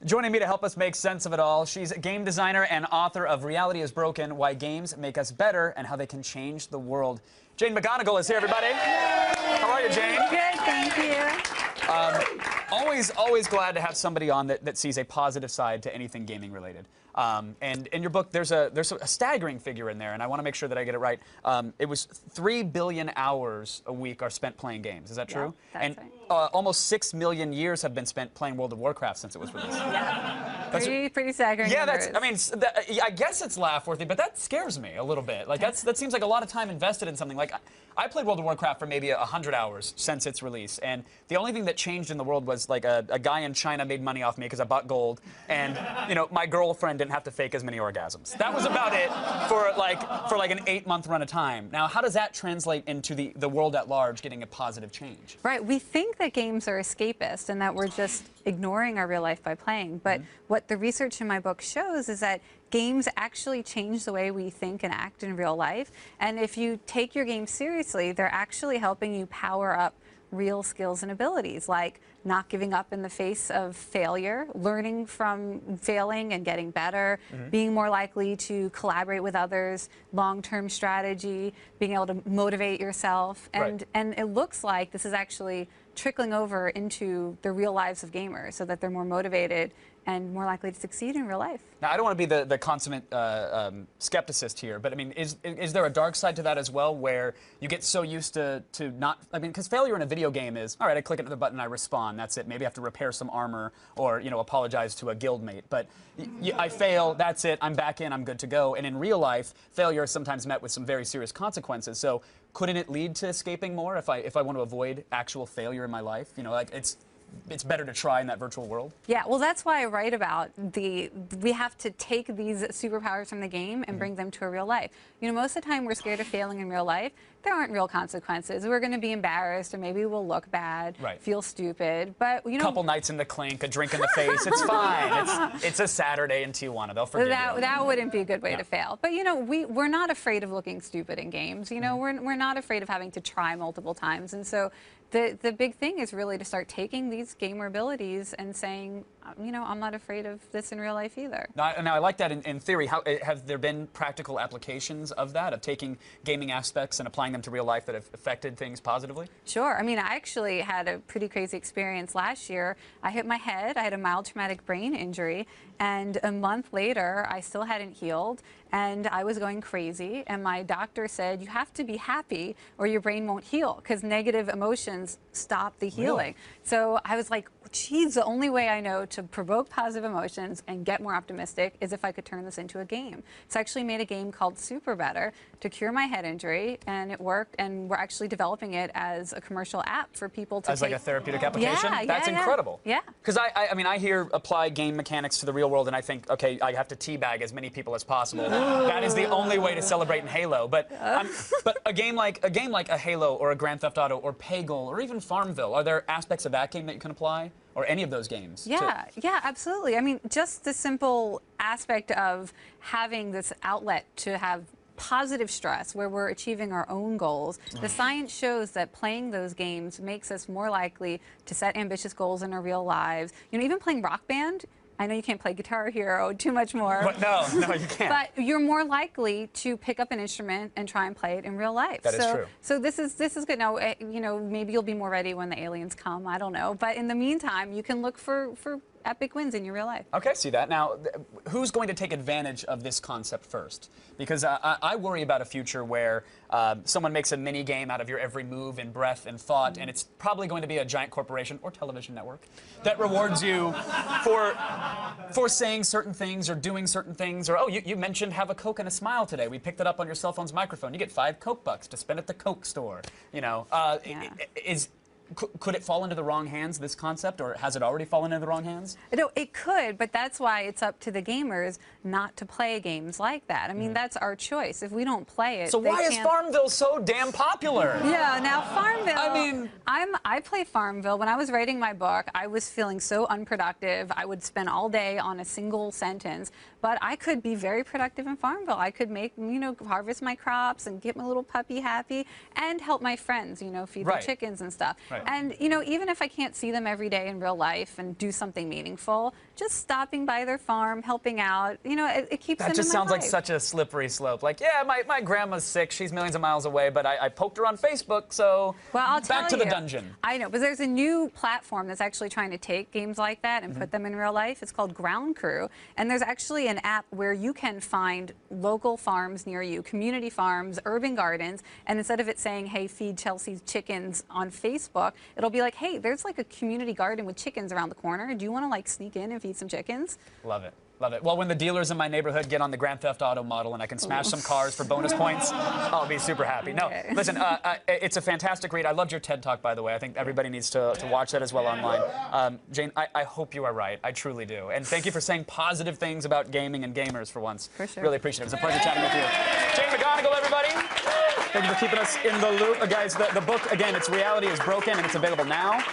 Joining me to help us make sense of it all, she's a game designer and author of Reality is Broken, Why Games Make Us Better and How They Can Change the World. Jane McGonigal is here, everybody. How are you, Jane? Good, thank you. Always glad to have somebody on that sees a positive side to anything gaming related. And in your book, there's a staggering figure in there, and I want to make sure that I get it right. It was 3 billion hours a week are spent playing games. Is that true? That's and right. Almost 6 million years have been spent playing World of Warcraft since it was released. Yeah. Pretty staggering numbers. I mean, I guess it's laugh-worthy, but that scares me a little bit. Like, that seems like a lot of time invested in something. Like, I played World of Warcraft for maybe 100 hours since its release, and the only thing that changed in the world was, like, a guy in China made money off me because I bought gold, and, you know, my girlfriend didn't have to fake as many orgasms. That was about it for like an 8-month run of time. Now, how does that translate into the world at large getting a positive change? Right. We think that games are escapist and that we're just ignoring our real life by playing. But what the research in my book shows is that games actually change the way we think and act in real life. And if you take your game seriously, they're actually helping you power up real skills and abilities, like not giving up in the face of failure, learning from failing and getting better, being more likely to collaborate with others, long-term strategy, being able to motivate yourself. And it looks like this is actually trickling over into the real lives of gamers so that they're more motivated and more likely to succeed in real life. Now, I don't want to be the consummate skepticist here, but I mean, is there a dark side to that as well, where you get so used to not, I mean, because failure in a video game is, all right, I click another button, I respawn, that's it. Maybe I have to repair some armor or, you know, apologize to a guildmate. But I fail, that's it, I'm back in, I'm good to go. And in real life, failure is sometimes met with some very serious consequences. So couldn't it lead to escaping more if I want to avoid actual failure in my life? You know, like it's better to try in that virtual world. Yeah, well, that's why I write about we have to take these superpowers from the game and bring them to a real life. You know, most of the time we're scared of failing in real life. There aren't real consequences. We're going to be embarrassed, or maybe we'll look bad, feel stupid. But you know, couple nights in the clink, a drink in the face, it's fine. It's a Saturday in Tijuana. They'll forgive you. That wouldn't be a good way to fail. But you know, we're not afraid of looking stupid in games. You know, we're not afraid of having to try multiple times. And so the big thing is really to start taking these gamer abilities and saying, you know, I'm not afraid of this in real life either. Now I like that in theory. Have there been practical applications of that, of taking gaming aspects and applying them to real life that have affected things positively? Sure. I mean, I actually had a pretty crazy experience last year. I hit my head. I had a mild traumatic brain injury, and a month later, I still hadn't healed, and I was going crazy. And my doctor said, you have to be happy or your brain won't heal, because negative emotions stop the healing. Really? So I was like, geez, the only way I know to provoke positive emotions and get more optimistic is if I could turn this into a game. So I actually made a game called Super Better to cure my head injury, and it worked, and we're actually developing it as a commercial app for people to take. As like a therapeutic application? Yeah, That's incredible. Yeah. Because I mean, I hear apply game mechanics to the real world, and I think, okay, I have to teabag as many people as possible. That is the only way to celebrate in Halo. But a game like a Halo or a Grand Theft Auto or Peggle or even Farmville, are there aspects of that game that you can apply? Or any of those games? Yeah, absolutely. I mean, just the simple aspect of having this outlet to have positive stress where we're achieving our own goals. The science shows that playing those games makes us more likely to set ambitious goals in our real lives. You know, even playing Rock Band, I know you can't play Guitar Hero too much more. But no, you can't. But you're more likely to pick up an instrument and try and play it in real life. That is true. So this is good. Now, you know, maybe you'll be more ready when the aliens come. I don't know. But in the meantime, you can look for epic wins in your real life. Okay, see that. Now, who's going to take advantage of this concept first? Because I worry about a future where someone makes a mini game out of your every move and breath and thought, and it's probably going to be a giant corporation or television network that rewards you for saying certain things or doing certain things. Or, oh, you mentioned have a Coke and a smile today. We picked it up on your cell phone's microphone. You get 5 Coke bucks to spend at the Coke store. You know, could it fall into the wrong hands, this concept, or has it already fallen into the wrong hands? No, it could, but that's why it's up to the gamers not to play games like that. I mean, that's our choice. If we don't play it, so why is Farmville so damn popular? Yeah, now Farmville. I mean, I play Farmville. When I was writing my book, I was feeling so unproductive. I would spend all day on a single sentence, but I could be very productive in Farmville. I could make, you know, harvest my crops and get my little puppy happy and help my friends, you know, feed the chickens and stuff. Right. And, you know, even if I can't see them every day in real life and do something meaningful, just stopping by their farm, helping out, you know, it keeps them in my life. That just sounds like such a slippery slope. Like, yeah, my grandma's sick. She's millions of miles away, but I poked her on Facebook, so well, I'll back to tell the you, dungeon. I know, but there's a new platform that's actually trying to take games like that and put them in real life. It's called Ground Crew. And there's actually an app where you can find local farms near you, community farms, urban gardens, and instead of it saying, hey, feed Chelsea's chickens on Facebook, it'll be like, hey, there's like a community garden with chickens around the corner. Do you want to like sneak in and feed some chickens? Love it. Love it. Well, when the dealers in my neighborhood get on the Grand Theft Auto model and I can smash some cars for bonus points, I'll be super happy. No, listen, it's a fantastic read. I loved your TED Talk, by the way. I think everybody needs to watch that as well online. Jane, I hope you are right. I truly do. And thank you for saying positive things about gaming and gamers for once. For sure. Really appreciate it. It was a pleasure chatting with you. Jane McGonigal, everybody. Thank you for keeping us in the loop. Guys, the book, again, it's Reality is Broken, and it's available now.